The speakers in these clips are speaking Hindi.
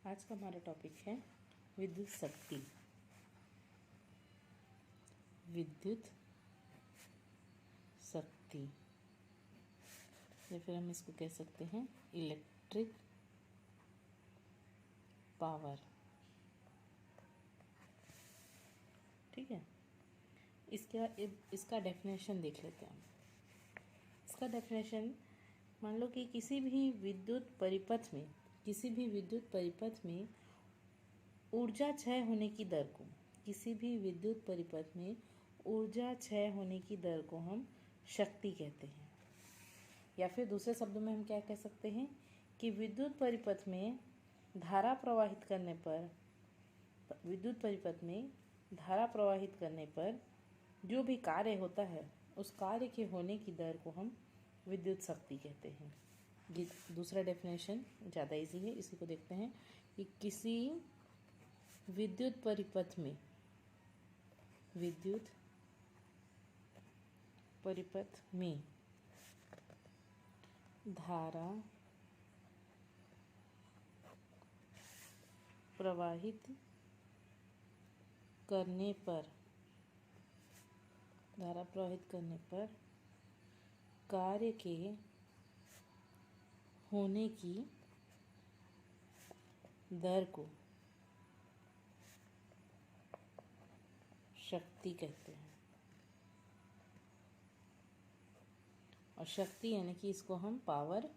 आज का हमारा टॉपिक है विद्युत शक्ति। विद्युत शक्ति या फिर हम इसको कह सकते हैं इलेक्ट्रिक पावर। ठीक है, इसका डेफिनेशन देख लेते हैं। इसका डेफिनेशन, मान लो कि किसी भी विद्युत परिपथ में ऊर्जा क्षय होने की दर को, हम शक्ति कहते हैं। या फिर दूसरे शब्दों में हम क्या कह सकते हैं कि विद्युत परिपथ में धारा प्रवाहित करने पर जो भी कार्य होता है उस कार्य के होने की दर को हम विद्युत शक्ति कहते हैं। ये दूसरा डेफिनेशन ज़्यादा इजी है, इसी को देखते हैं कि किसी विद्युत परिपथ में धारा प्रवाहित करने पर कार्य के होने की दर को शक्ति कहते हैं। और शक्ति यानी कि इसको हम पावर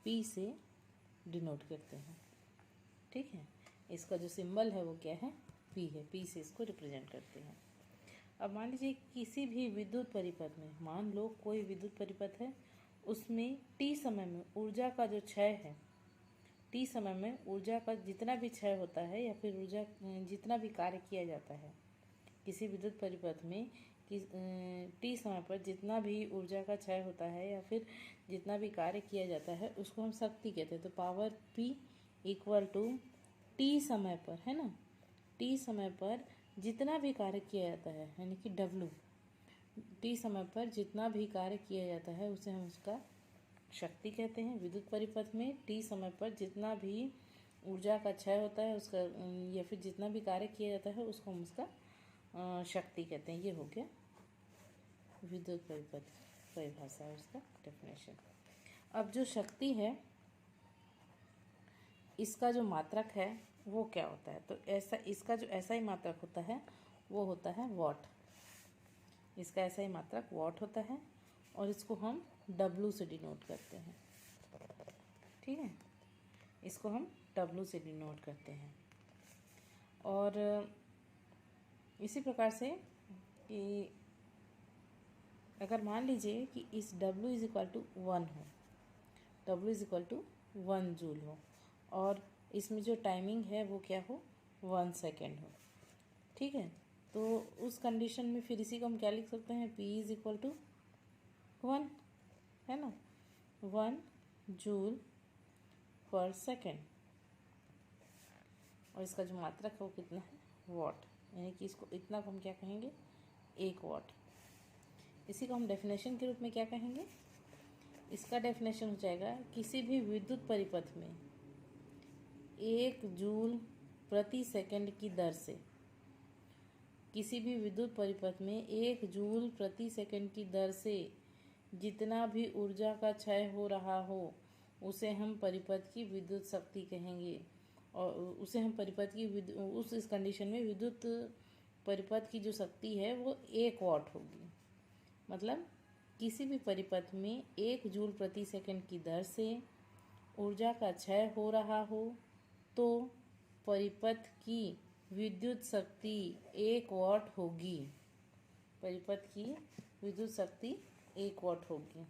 P से डिनोट करते हैं। ठीक है, इसका जो सिंबल है वो क्या है, P है। P से इसको रिप्रेजेंट करते हैं। अब मान लीजिए किसी भी विद्युत परिपथ में, मान लो कोई विद्युत परिपथ है, उसमें T समय में ऊर्जा का जो क्षय है, T समय में ऊर्जा का जितना भी क्षय होता है या फिर ऊर्जा जितना भी कार्य किया जाता है किसी विद्युत परिपथ में T समय पर जितना भी ऊर्जा का क्षय होता है या फिर जितना भी कार्य किया जाता है उसको हम शक्ति कहते हैं। तो power P equal to T समय पर, है ना, T समय पर जितना भी कार्य किया जाता है यानी कि W, T समय पर जितना भी कार्य किया जाता है उसे हम उसका शक्ति कहते हैं। विद्युत परिपथ में T समय पर जितना भी ऊर्जा का क्षय होता है उसका या फिर जितना भी कार्य किया जाता है उसको हम उसका शक्ति कहते हैं। ये हो गया विद्युत परिपथ परिभाषा है, उसका डेफिनेशन। अब जो शक्ति है इसका जो मात्रक है वो क्या होता है, तो इसका जो ऐसा ही मात्रक होता है वो होता है वॉट। इसका ऐसा ही मात्रक वॉट होता है और इसको हम W से डिनोट करते हैं। ठीक है, इसको हम W से डिनोट करते हैं। और इसी प्रकार से कि अगर मान लीजिए कि इस W इज इक्वल टू 1 हो, W is equal to 1 joule हो और इसमें जो टाइमिंग है वो क्या हो, 1 सेकेंड हो। ठीक है, तो उस कंडीशन में फिर इसी को हम क्या लिख सकते हैं, P इज इक्वल टू 1, है ना, 1 जूल पर सेकेंड। और इसका जो मात्रक है वो कितना है, वॉट, यानी कि इसको इतना को हम क्या कहेंगे, 1 वॉट। इसी को हम डेफिनेशन के रूप में क्या कहेंगे, इसका डेफिनेशन हो जाएगा किसी भी विद्युत परिपथ में 1 जूल प्रति सेकंड की दर से, किसी भी विद्युत परिपथ में 1 जूल प्रति सेकंड की दर से जितना भी ऊर्जा का क्षय हो रहा हो उसे हम परिपथ की विद्युत शक्ति कहेंगे। और उसे हम परिपथ की इस कंडीशन में विद्युत परिपथ की जो शक्ति है वो 1 वॉट होगी। मतलब किसी भी परिपथ में 1 जूल प्रति सेकंड की दर से ऊर्जा का क्षय हो रहा हो तो परिपथ की विद्युत शक्ति 1 वॉट होगी। परिपथ की विद्युत शक्ति 1 वॉट होगी।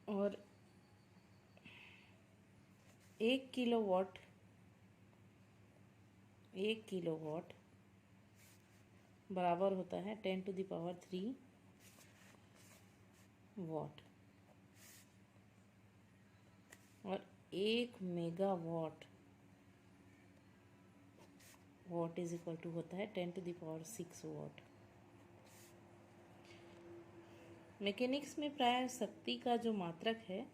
और 1 किलोवाट बराबर होता है 10⁻³ वॉट। और 1 मेगावाट इज इक्वल टू होता है 10⁶ वॉट। मैकेनिक्स में प्राय शक्ति का जो मात्रक है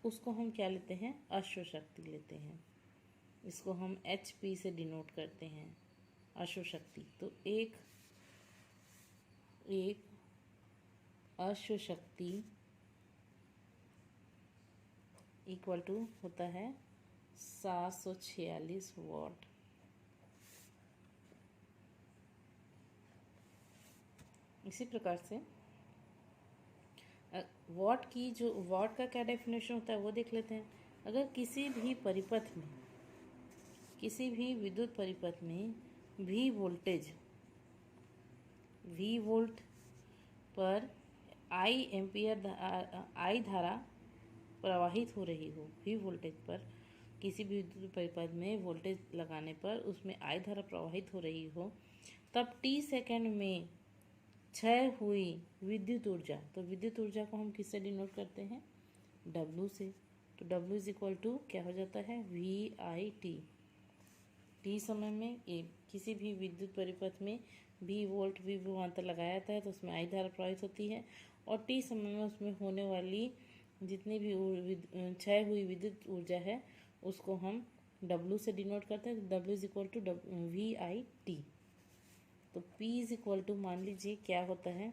उसको हम क्या लेते हैं, अश्व शक्ति लेते हैं। इसको हम HP से डिनोट करते हैं, अश्व शक्ति। तो एक अश्व शक्ति इक्वल टू होता है 746 वॉट। इसी प्रकार से वॉट का क्या डेफिनेशन होता है वो देख लेते हैं। अगर किसी भी विद्युत परिपथ में V वोल्ट पर I धारा प्रवाहित हो रही हो, V वोल्टेज पर किसी भी विद्युत परिपथ में वोल्टेज लगाने पर उसमें I धारा प्रवाहित हो रही हो, तब t सेकंड में क्षय हुई विद्युत ऊर्जा, तो विद्युत ऊर्जा को हम किससे डिनोट करते हैं, W से। तो W इज इक्वल टू क्या हो जाता है, VIT। t समय में किसी भी विद्युत परिपथ में V विभवांतर लगाया जाता है तो उसमें I धारा प्रवाहित होती है, और t समय में उसमें होने वाली जितनी भी क्षय हुई विद्युत ऊर्जा है उसको हम W से डिनोट करते हैं। तो W is equal to VIT। तो P इज इक्वल टू मान लीजिए क्या होता है,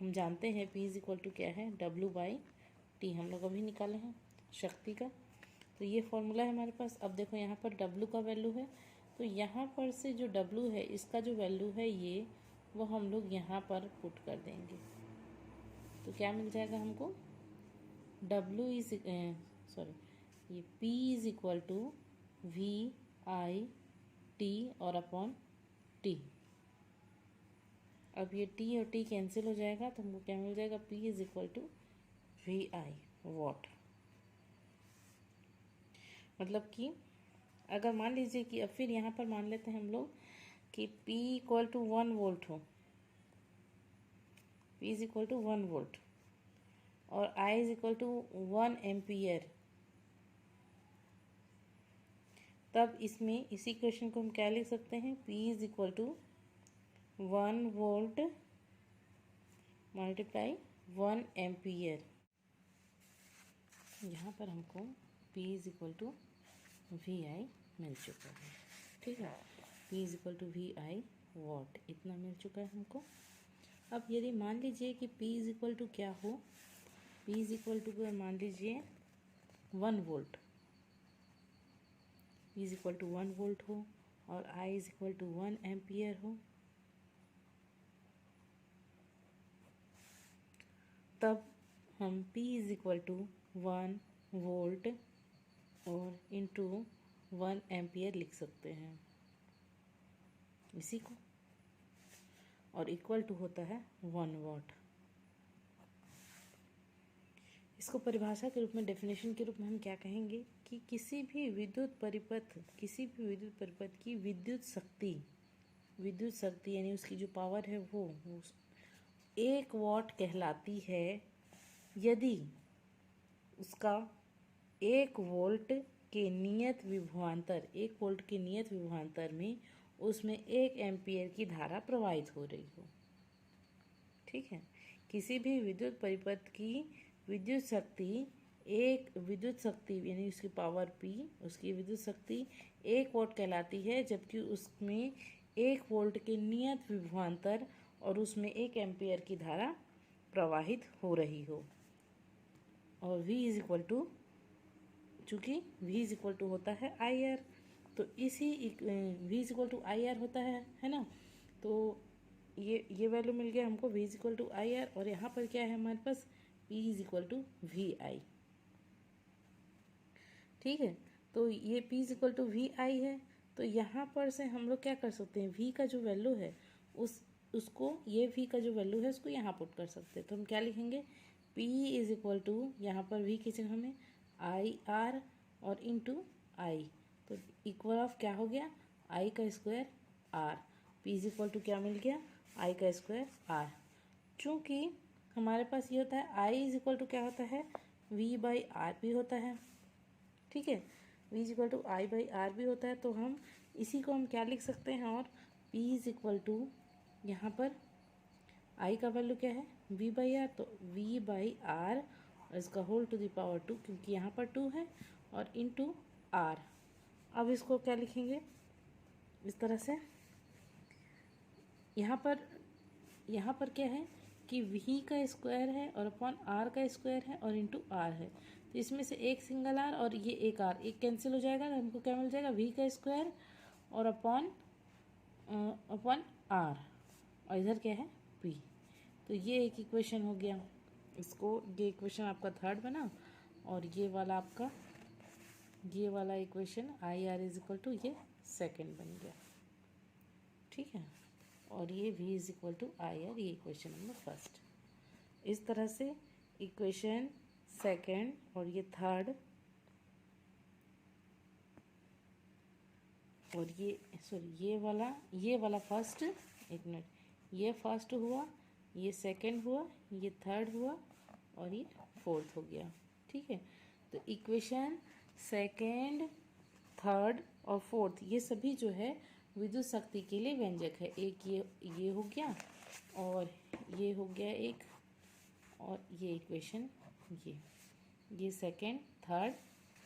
हम जानते हैं P इज इक्वल टू क्या है, W/T हम लोग अभी निकाले हैं शक्ति का। तो ये फॉर्मूला है हमारे पास। अब देखो यहाँ पर W का वैल्यू है, तो यहाँ पर से जो W है इसका जो वैल्यू है ये वो हम लोग यहाँ पर पुट कर देंगे। तो क्या मिल जाएगा हमको, ये P is equal to VIT और अपॉन T। अब ये T और T कैंसिल हो जाएगा तो हमको क्या मिल जाएगा, P is equal to VI watt. मतलब कि अगर मान लीजिए कि अब फिर यहाँ पर मान लेते हैं हम लोग कि P इक्वल टू 1 वोल्ट हो, P is equal to 1 volt और I is equal to 1 ampere. तब इसमें इसी क्वेश्चन को हम क्या लिख सकते हैं, P is equal to 1 volt multiply 1 ampere. यहाँ पर हमको P is equal to VI मिल चुका है। ठीक है, P is equal to VI watt इतना मिल चुका है हमको। अब यदि मान लीजिए कि P इज इक्वल टू क्या हो, P इज इक्वल टू मान लीजिए 1 volt, P is equal to 1 volt हो और I is equal to 1 ampere हो, तब हम P is equal to 1 volt और इंटू 1 एम्पियर लिख सकते हैं इसी को, और इक्वल टू होता है 1 वॉट। इसको परिभाषा के रूप में, डेफिनेशन के रूप में हम क्या कहेंगे कि किसी भी विद्युत परिपथ की विद्युत शक्ति यानी उसकी जो पावर है वो 1 वॉट कहलाती है यदि उसका 1 वोल्ट के नियत विभवांतर में उसमें 1 एम्पियर की धारा प्रवाहित हो रही हो। ठीक है, किसी भी विद्युत परिपथ की विद्युत शक्ति यानी उसकी पावर P, उसकी विद्युत शक्ति 1 वॉट कहलाती है जबकि उसमें 1 वोल्ट के नियत विभवांतर और उसमें 1 एम्पियर की धारा प्रवाहित हो रही हो। और V इज इक्वल टू, चूँकि V इज इक्वल टू होता है IR, तो इसी V is equal to IR होता है ना। तो ये वैल्यू मिल गया हमको, V is equal to IR, और यहाँ पर क्या है हमारे पास, P is equal to VI। ठीक है, तो ये P is equal to VI है, तो यहाँ पर से हम लोग क्या कर सकते हैं, V का जो वैल्यू है उसको ये V का जो वैल्यू है उसको यहाँ पुट कर सकते हैं। तो हम क्या लिखेंगे, P इज इक्वल टू, यहाँ पर V की जगह में IR और इंटू I, तो इक्वल ऑफ क्या हो गया, I का square R। P is equal to क्या मिल गया, I का स्क्वायर R। चूँकि हमारे पास ये होता है I इज इक्वल टू क्या होता है, V/R भी होता है। ठीक है, V is equal to I/R भी होता है, तो हम इसी को हम क्या लिख सकते हैं, और P इज इक्वल टू यहाँ पर I का वैल्यू क्या है, V/R, तो V/R और इसका होल टू द पावर 2, क्योंकि यहाँ पर 2 है, और इनटू आर। अब इसको क्या लिखेंगे इस तरह से, यहाँ पर क्या है कि v का स्क्वायर है और अपॉन r का स्क्वायर है और इंटू r है। तो इसमें से एक सिंगल r और ये एक r, एक कैंसिल हो जाएगा, तो हमको क्या मिल जाएगा, v का स्क्वायर और अपॉन r, और इधर क्या है p। तो ये एक इक्वेशन हो गया, इसको ये इक्वेशन आपका थर्ड बना, और ये वाला equation I R is equal to ये सेकेंड बन गया। ठीक है, और ये v is equal to I R, ये इक्वेशन नंबर फर्स्ट। इस तरह से इक्वेशन सेकेंड और ये थर्ड और ये वाला फर्स्ट, एक मिनट, ये फर्स्ट हुआ, ये सेकेंड हुआ, ये थर्ड हुआ, और ये फोर्थ हो गया। ठीक है, तो इक्वेशन सेकेंड, थर्ड और फोर्थ ये सभी जो है विद्युत शक्ति के लिए व्यंजक है। एक ये हो गया, और ये हो गया एक, और ये इक्वेशन ये सेकेंड, थर्ड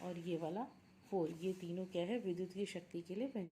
और ये वाला 4, ये तीनों क्या है विद्युत की शक्ति के लिए व्यंजक।